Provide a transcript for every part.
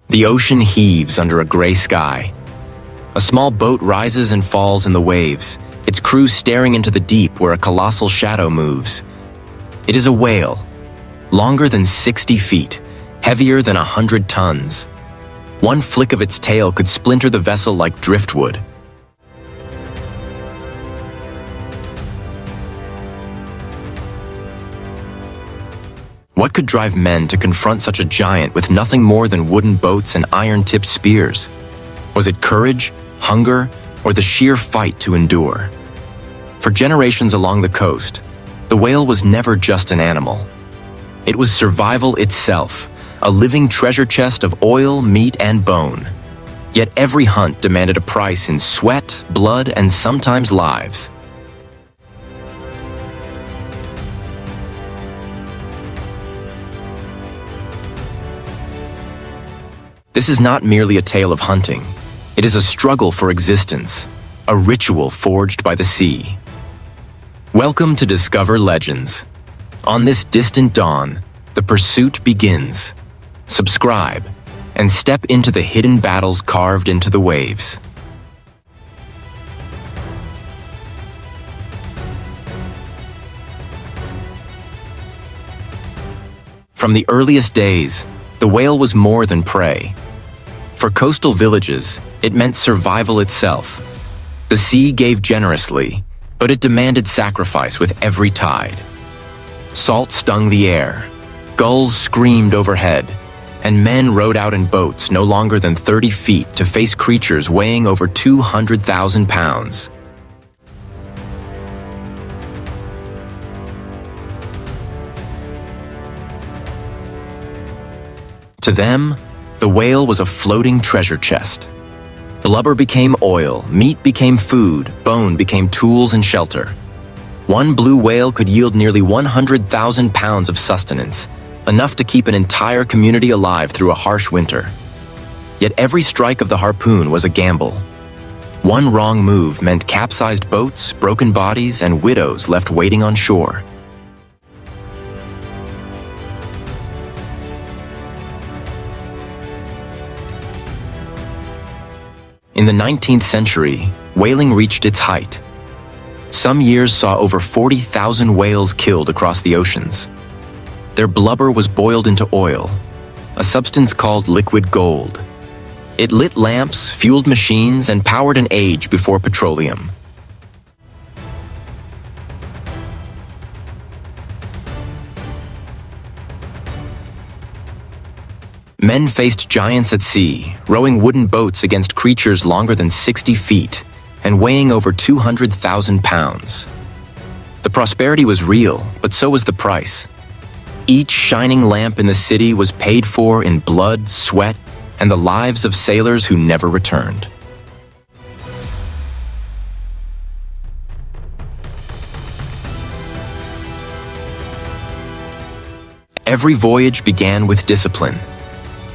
The ocean heaves under a gray sky. A small boat rises and falls in the waves, its crew staring into the deep where a colossal shadow moves. It is a whale, longer than 60 feet, heavier than 100 tons. One flick of its tail could splinter the vessel like driftwood. What could drive men to confront such a giant with nothing more than wooden boats and iron-tipped spears? Was it courage, hunger, or the sheer fight to endure? For generations along the coast, the whale was never just an animal. It was survival itself, a living treasure chest of oil, meat, and bone. Yet every hunt demanded a price in sweat, blood, and sometimes lives. This is not merely a tale of hunting. It is a struggle for existence, a ritual forged by the sea. Welcome to Discover Legends. On this distant dawn, the pursuit begins. Subscribe and step into the hidden battles carved into the waves. From the earliest days, the whale was more than prey. For coastal villages, it meant survival itself. The sea gave generously, but it demanded sacrifice with every tide. Salt stung the air, gulls screamed overhead, and men rowed out in boats no longer than 30 feet to face creatures weighing over 200,000 pounds. To them, the whale was a floating treasure chest. Blubber became oil, meat became food, bone became tools and shelter. One blue whale could yield nearly 100,000 pounds of sustenance, enough to keep an entire community alive through a harsh winter. Yet every strike of the harpoon was a gamble. One wrong move meant capsized boats, broken bodies, and widows left waiting on shore. In the 19th century, whaling reached its height. Some years saw over 40,000 whales killed across the oceans. Their blubber was boiled into oil, a substance called liquid gold. It lit lamps, fueled machines, and powered an age before petroleum. Men faced giants at sea, rowing wooden boats against creatures longer than 60 feet and weighing over 200,000 pounds. The prosperity was real, but so was the price. Each shining lamp in the city was paid for in blood, sweat, and the lives of sailors who never returned. Every voyage began with discipline.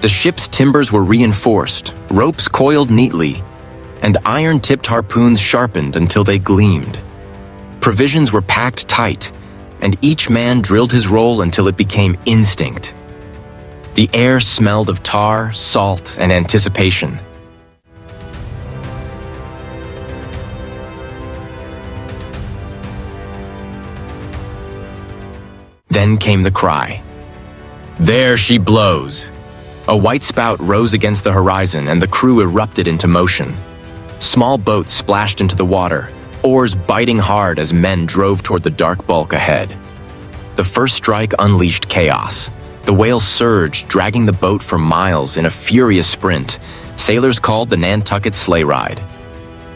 The ship's timbers were reinforced, ropes coiled neatly, and iron-tipped harpoons sharpened until they gleamed. Provisions were packed tight, and each man drilled his role until it became instinct. The air smelled of tar, salt, and anticipation. Then came the cry. "There she blows!" A white spout rose against the horizon and the crew erupted into motion. Small boats splashed into the water, oars biting hard as men drove toward the dark bulk ahead. The first strike unleashed chaos. The whale surged, dragging the boat for miles in a furious sprint. Sailors called the Nantucket sleigh ride.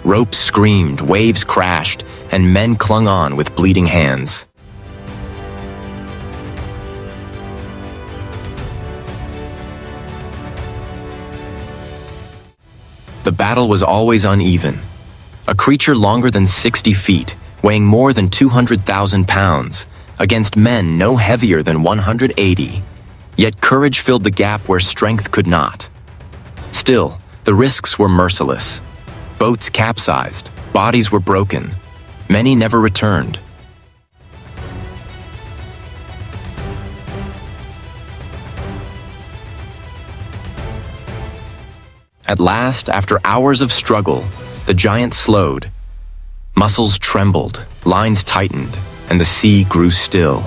Ropes screamed, waves crashed, and men clung on with bleeding hands. The battle was always uneven. A creature longer than 60 feet, weighing more than 200,000 pounds, against men no heavier than 180. Yet courage filled the gap where strength could not. Still, the risks were merciless. Boats capsized, bodies were broken. Many never returned. At last, after hours of struggle, the giant slowed. Muscles trembled, lines tightened, and the sea grew still.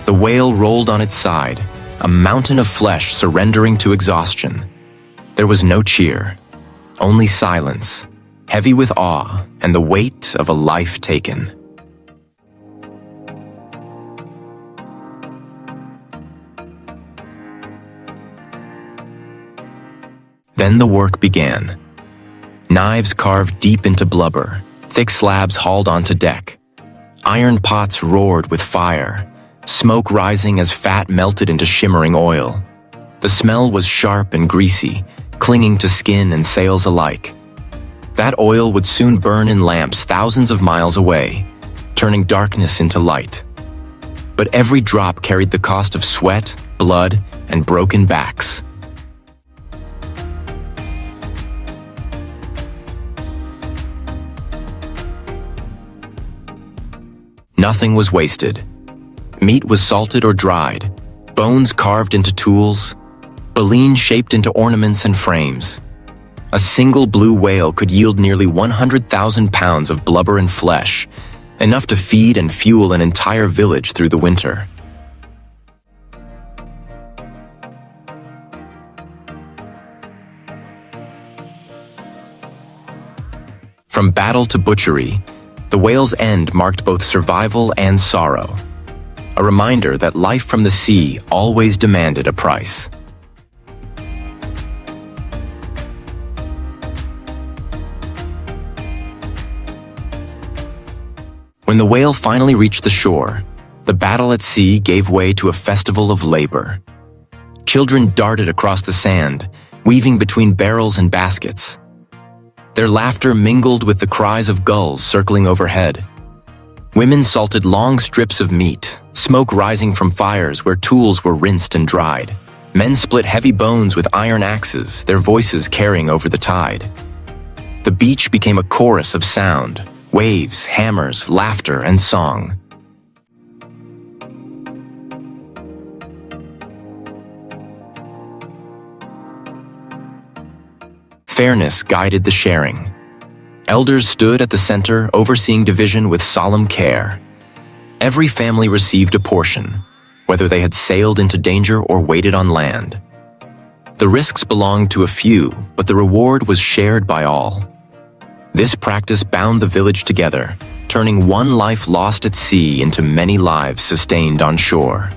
The whale rolled on its side, a mountain of flesh surrendering to exhaustion. There was no cheer, only silence, heavy with awe and the weight of a life taken. Then the work began. Knives carved deep into blubber, thick slabs hauled onto deck. Iron pots roared with fire, smoke rising as fat melted into shimmering oil. The smell was sharp and greasy, clinging to skin and sails alike. That oil would soon burn in lamps thousands of miles away, turning darkness into light. But every drop carried the cost of sweat, blood, and broken backs. Nothing was wasted. Meat was salted or dried, bones carved into tools, baleen shaped into ornaments and frames. A single blue whale could yield nearly 100,000 pounds of blubber and flesh, enough to feed and fuel an entire village through the winter. From battle to butchery, the whale's end marked both survival and sorrow, a reminder that life from the sea always demanded a price. When the whale finally reached the shore, the battle at sea gave way to a festival of labor. Children darted across the sand, weaving between barrels and baskets. Their laughter mingled with the cries of gulls circling overhead. Women salted long strips of meat, smoke rising from fires where tools were rinsed and dried. Men split heavy bones with iron axes, their voices carrying over the tide. The beach became a chorus of sound, waves, hammers, laughter, and song. Fairness guided the sharing. Elders stood at the center, overseeing division with solemn care. Every family received a portion, whether they had sailed into danger or waited on land. The risks belonged to a few, but the reward was shared by all. This practice bound the village together, turning one life lost at sea into many lives sustained on shore.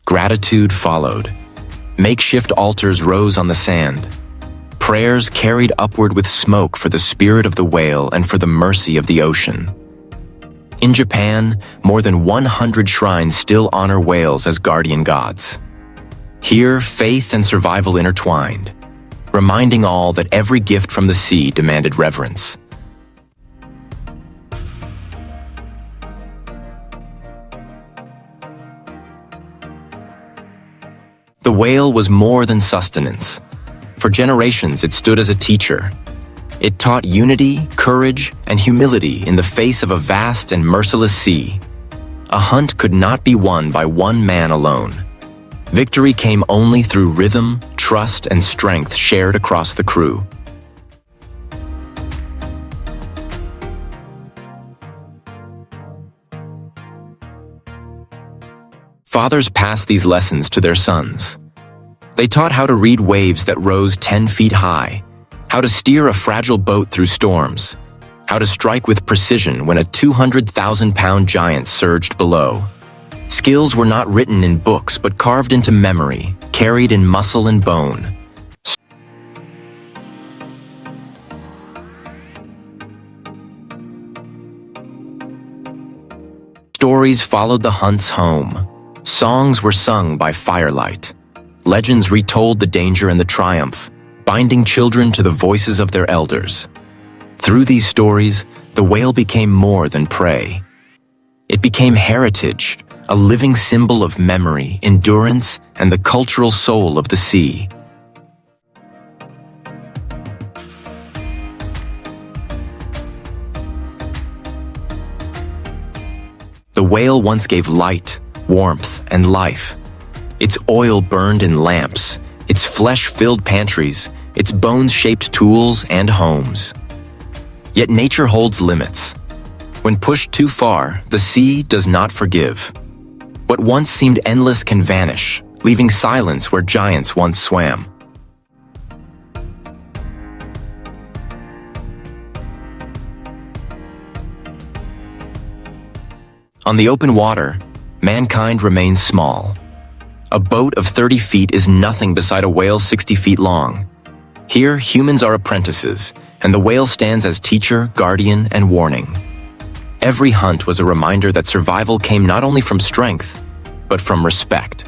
Gratitude followed. Makeshift altars rose on the sand. Prayers carried upward with smoke for the spirit of the whale and for the mercy of the ocean. In Japan, more than 100 shrines still honor whales as guardian gods. Here, faith and survival intertwined, reminding all that every gift from the sea demanded reverence. The whale was more than sustenance. For generations, it stood as a teacher. It taught unity, courage, and humility in the face of a vast and merciless sea. A hunt could not be won by one man alone. Victory came only through rhythm, trust, and strength shared across the crew. Fathers passed these lessons to their sons. They taught how to read waves that rose 10 feet high, how to steer a fragile boat through storms, how to strike with precision when a 200,000-pound giant surged below. Skills were not written in books but carved into memory, carried in muscle and bone. Stories followed the hunts home. Songs were sung by firelight. Legends retold the danger and the triumph, binding children to the voices of their elders. Through these stories, the whale became more than prey. It became heritage, a living symbol of memory, endurance, and the cultural soul of the sea. The whale once gave light, warmth, and life. Its oil burned in lamps, its flesh filled pantries, its bones shaped tools and homes. Yet nature holds limits. When pushed too far, the sea does not forgive. What once seemed endless can vanish, leaving silence where giants once swam. On the open water, mankind remains small. A boat of 30 feet is nothing beside a whale 60 feet long. Here, humans are apprentices, and the whale stands as teacher, guardian, and warning. Every hunt was a reminder that survival came not only from strength, but from respect.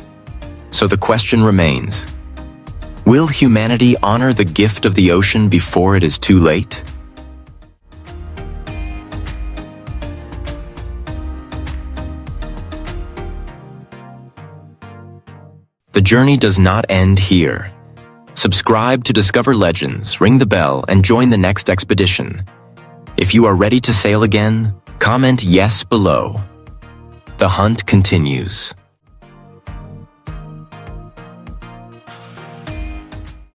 So the question remains, will humanity honor the gift of the ocean before it is too late? The journey does not end here. Subscribe to Discover Legends, ring the bell, and join the next expedition. If you are ready to sail again, comment yes below. The hunt continues.